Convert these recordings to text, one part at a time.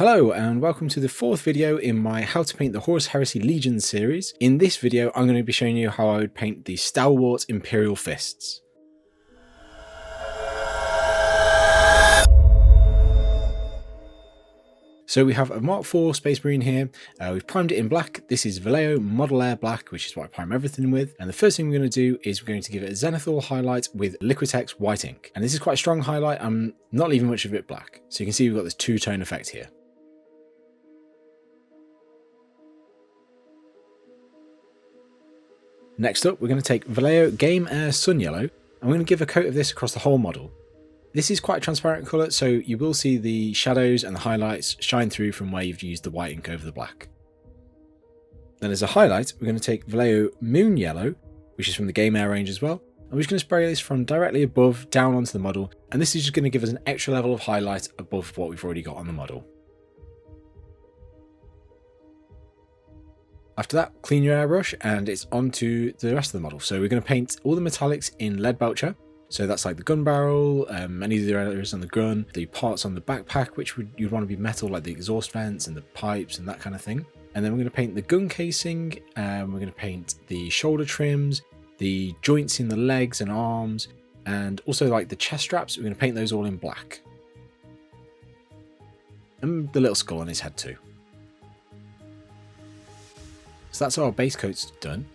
Hello and welcome to the fourth video in my How to Paint the Horus Heresy Legions series. In this video I'm going to be showing you how I would paint the stalwart Imperial Fists. So we have a Mark IV Space Marine here. We've primed it in black. This is Vallejo Model Air Black, which is what I prime everything with. And the first thing we're going to do is we're going to give it a Zenithal highlight with Liquitex white ink. And this is quite a strong highlight. I'm not leaving much of it black. So you can see we've got this two-tone effect here. Next up, we're going to take Vallejo Game Air Sun Yellow, and we're going to give a coat of this across the whole model. This is quite a transparent colour, so you will see the shadows and the highlights shine through from where you've used the white ink over the black. Then as a highlight, we're going to take Vallejo Moon Yellow, which is from the Game Air range as well, and we're just going to spray this from directly above down onto the model, and this is just going to give us an extra level of highlight above what we've already got on the model. After that, clean your airbrush and it's on to the rest of the model. So we're going to paint all the metallics in lead belcher. So that's like the gun barrel, any of the areas on the gun, the parts on the backpack, which you'd want to be metal, like the exhaust vents and the pipes and that kind of thing. And then we're going to paint the gun casing, we're going to paint the shoulder trims, the joints in the legs and arms, and also like the chest straps. We're going to paint those all in black. And the little skull on his head too. So that's our base coats done.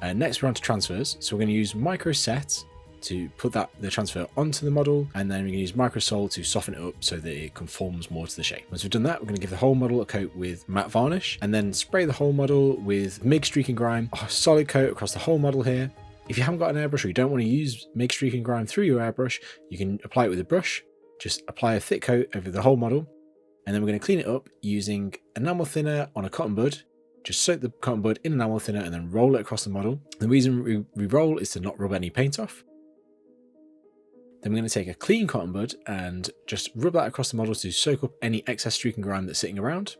Next we're on to transfers. So we're going to use micro set to put the transfer onto the model, and then we're going to use micro sol to soften it up so that it conforms more to the shape. Once we've done that, we're going to give the whole model a coat with matte varnish, and then spray the whole model with MIG Streak and Grime, a solid coat across the whole model here. If you haven't got an airbrush or you don't want to use MIG Streak and Grime through your airbrush, you can apply it with a brush. Just apply a thick coat over the whole model, and then we're going to clean it up using enamel thinner on a cotton bud. Just soak the cotton bud in enamel thinner and then roll it across the model. The reason we roll is to not rub any paint off. Then we're going to take a clean cotton bud and just rub that across the model to soak up any excess streak and grime that's sitting around.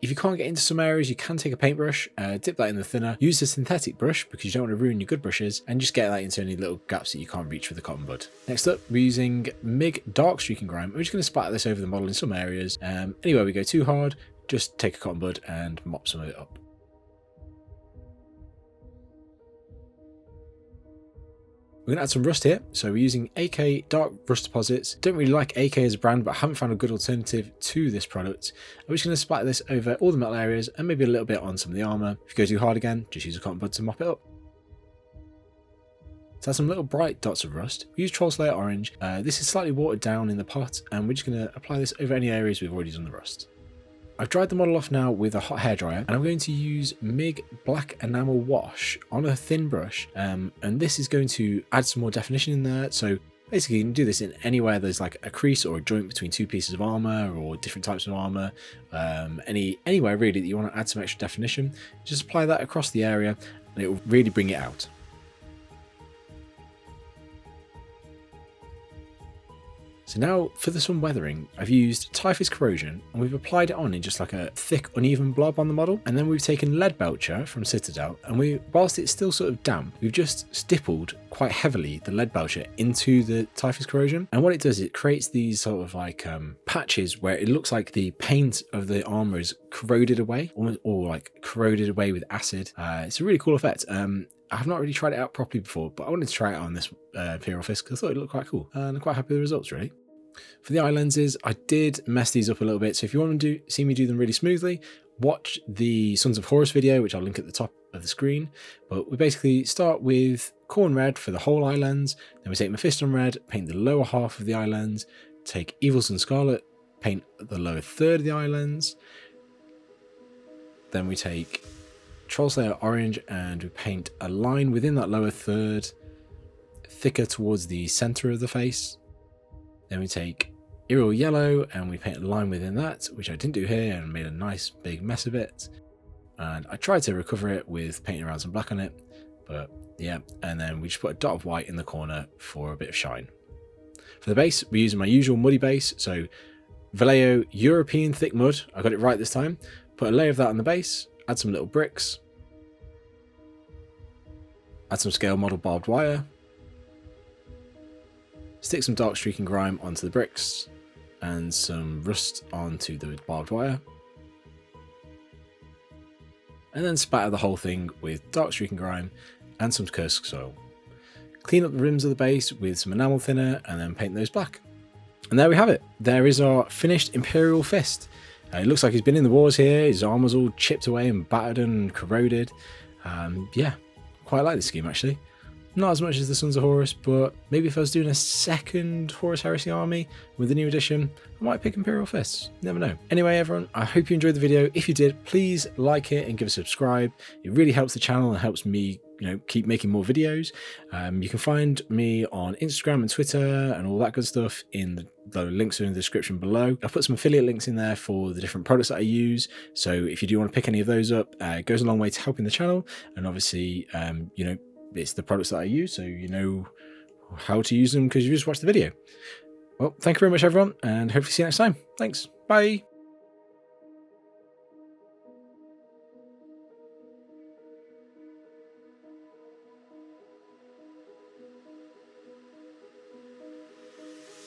If you can't get into some areas, you can take a paintbrush, dip that in the thinner, use a synthetic brush because you don't want to ruin your good brushes, and just get that into any little gaps that you can't reach with the cotton bud. Next up, we're using MIG Dark Streak and Grime. We're just going to splatter this over the model in some areas. Anywhere we go too hard, just take a cotton bud and mop some of it up. We're going to add some rust here, so we're using AK Dark Rust Deposits. Don't really like AK as a brand, but I haven't found a good alternative to this product. I'm just going to splatter this over all the metal areas and maybe a little bit on some of the armour. If you go too hard again, just use a cotton bud to mop it up. So that's some little bright dots of rust. We use Troll Slayer Orange. This is slightly watered down in the pot, and we're just going to apply this over any areas we've already done the rust. I've dried the model off now with a hot hairdryer, and I'm going to use MIG Black Enamel Wash on a thin brush, and this is going to add some more definition in there. So basically you can do this in anywhere there's like a crease or a joint between two pieces of armour or different types of armour, anywhere really that you want to add some extra definition. Just apply that across the area and it will really bring it out. So now for the sun weathering, I've used Typhus Corrosion, and we've applied it on in just like a thick uneven blob on the model, and then we've taken lead belcher from Citadel, and whilst it's still sort of damp, we've just stippled quite heavily the lead belcher into the Typhus Corrosion, and what it does is it creates these sort of like patches where it looks like the paint of the armour is corroded away, or like corroded away with acid. It's a really cool effect. I have not really tried it out properly before, but I wanted to try it on this Imperial Fist because I thought it looked quite cool, and I'm quite happy with the results really. For the eye lenses, I did mess these up a little bit, so if you want to see me do them really smoothly, watch the Sons of Horus video, which I'll link at the top of the screen. But we basically start with Corn Red for the whole eye lens, then we take Mephiston Red, paint the lower half of the eye lens, take Evil Sun Scarlet, paint the lower third of the eye lens, then we take Troll Slayer Orange and we paint a line within that lower third, thicker towards the centre of the face. Then we take Imperial Yellow and we paint a line within that, which I didn't do here, and made a nice big mess of it. And I tried to recover it with painting around some black on it, but yeah, and then we just put a dot of white in the corner for a bit of shine. For the base, we're using my usual muddy base, so Vallejo European Thick Mud. I got it right this time. Put a layer of that on the base, add some little bricks, add some scale model barbed wire, stick some dark streaking grime onto the bricks and some rust onto the barbed wire, and then spatter the whole thing with dark streaking grime and some Kursk soil. Clean up the rims of the base with some enamel thinner and then paint those black. And there we have it. There is our finished Imperial Fist. It looks like he's been in the wars here. His armor's all chipped away and battered and corroded. Yeah, quite like this scheme actually. Not as much as the Sons of Horus, but maybe if I was doing a second Horus Heresy army with the new edition, I might pick Imperial Fists. Never know. Anyway, everyone, I hope you enjoyed the video. If you did, please like it and give a subscribe. It really helps the channel and helps me, keep making more videos. You can find me on Instagram and Twitter and all that good stuff in the links are in the description below. I've put some affiliate links in there for the different products that I use. So if you do want to pick any of those up, it goes a long way to helping the channel. And obviously, it's the products that I use, so you know how to use them because you just watched the video. Well, thank you very much, everyone, and hopefully see you next time. Thanks. Bye.